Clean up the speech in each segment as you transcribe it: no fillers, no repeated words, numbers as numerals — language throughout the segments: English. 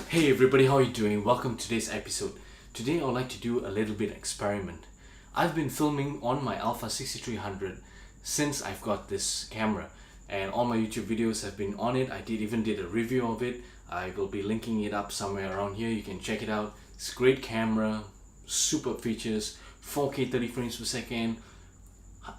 Hey everybody, how are you doing? Welcome to today's episode. Today I would like to do a little bit experiment. I've been filming on my Alpha 6300 since I've got this camera, and all my YouTube videos have been on it. I even did a review of it. I will be linking it up somewhere around here. You can check it out. It's a great camera, super features, 4K 30 frames per second,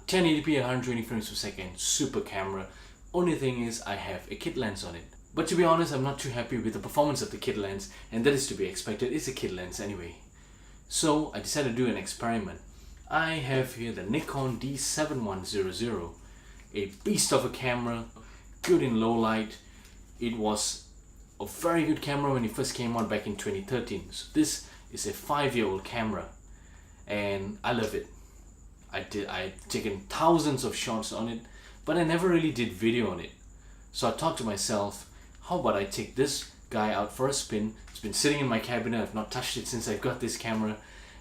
1080p at 120 frames per second, super camera. Only thing is I have a kit lens on it. But to be honest, I'm not too happy with the performance of the kit lens, and that is to be expected. It's a kit lens anyway. So I decided to do an experiment. I have here the Nikon D7100, a beast of a camera, good in low light. It was a very good camera when it first came out back in 2013. So this is a 5-year-old camera, and I love it. I've taken thousands of shots on it, but I never really did video on it. So I thought to myself, how about I take this guy out for a spin? It's been sitting in my cabinet. I've not touched it since I've got this camera,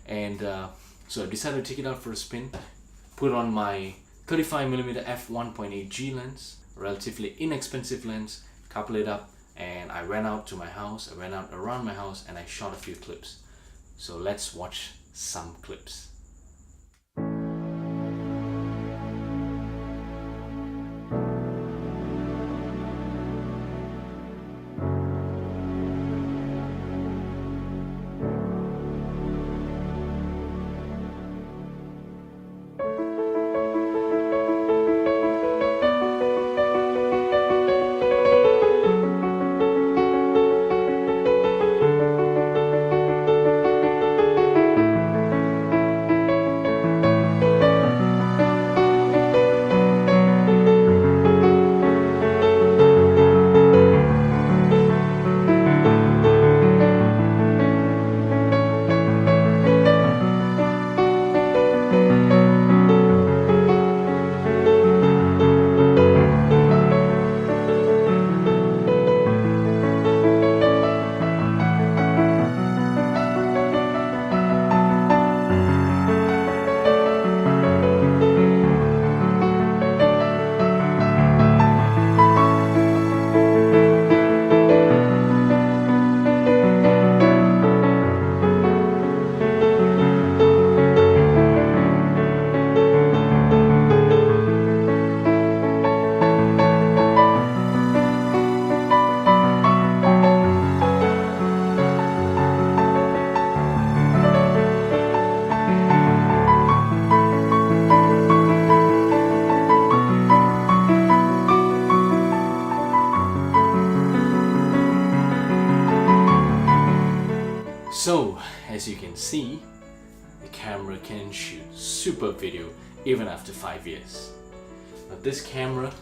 and so I decided to take it out for a spin, put on my 35mm f1.8G lens, relatively inexpensive lens, couple it up, and I went out to my house. I went out around my house and I shot a few clips. So let's watch some clips. So, as you can see, the camera can shoot super video even after 5 years. Now this camera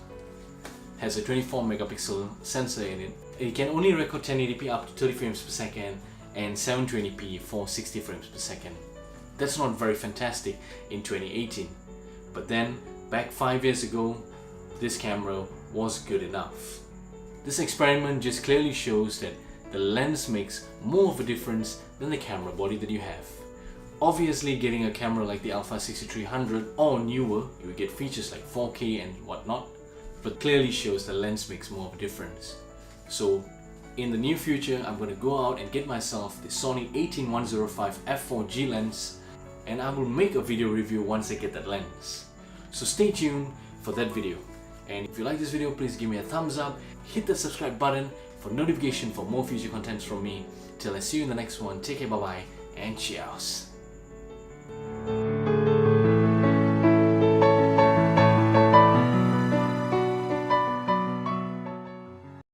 has a 24 megapixel sensor in it. It can only record 1080p up to 30 frames per second and 720p for 60 frames per second. That's not very fantastic in 2018, but then back 5 years ago, this camera was good enough. This experiment just clearly shows that the lens makes more of a difference than the camera body that you have. Obviously, getting a camera like the Alpha 6300 or newer, you will get features like 4K and whatnot, but clearly shows the lens makes more of a difference. So in the near future, I'm going to go out and get myself the Sony A6105 f4G lens, and I will make a video review once I get that lens. So stay tuned for that video. And if you like this video, please give me a thumbs up, hit the subscribe button for notification for more future contents from me. Till I see you in the next one, take care, bye bye, and cheers.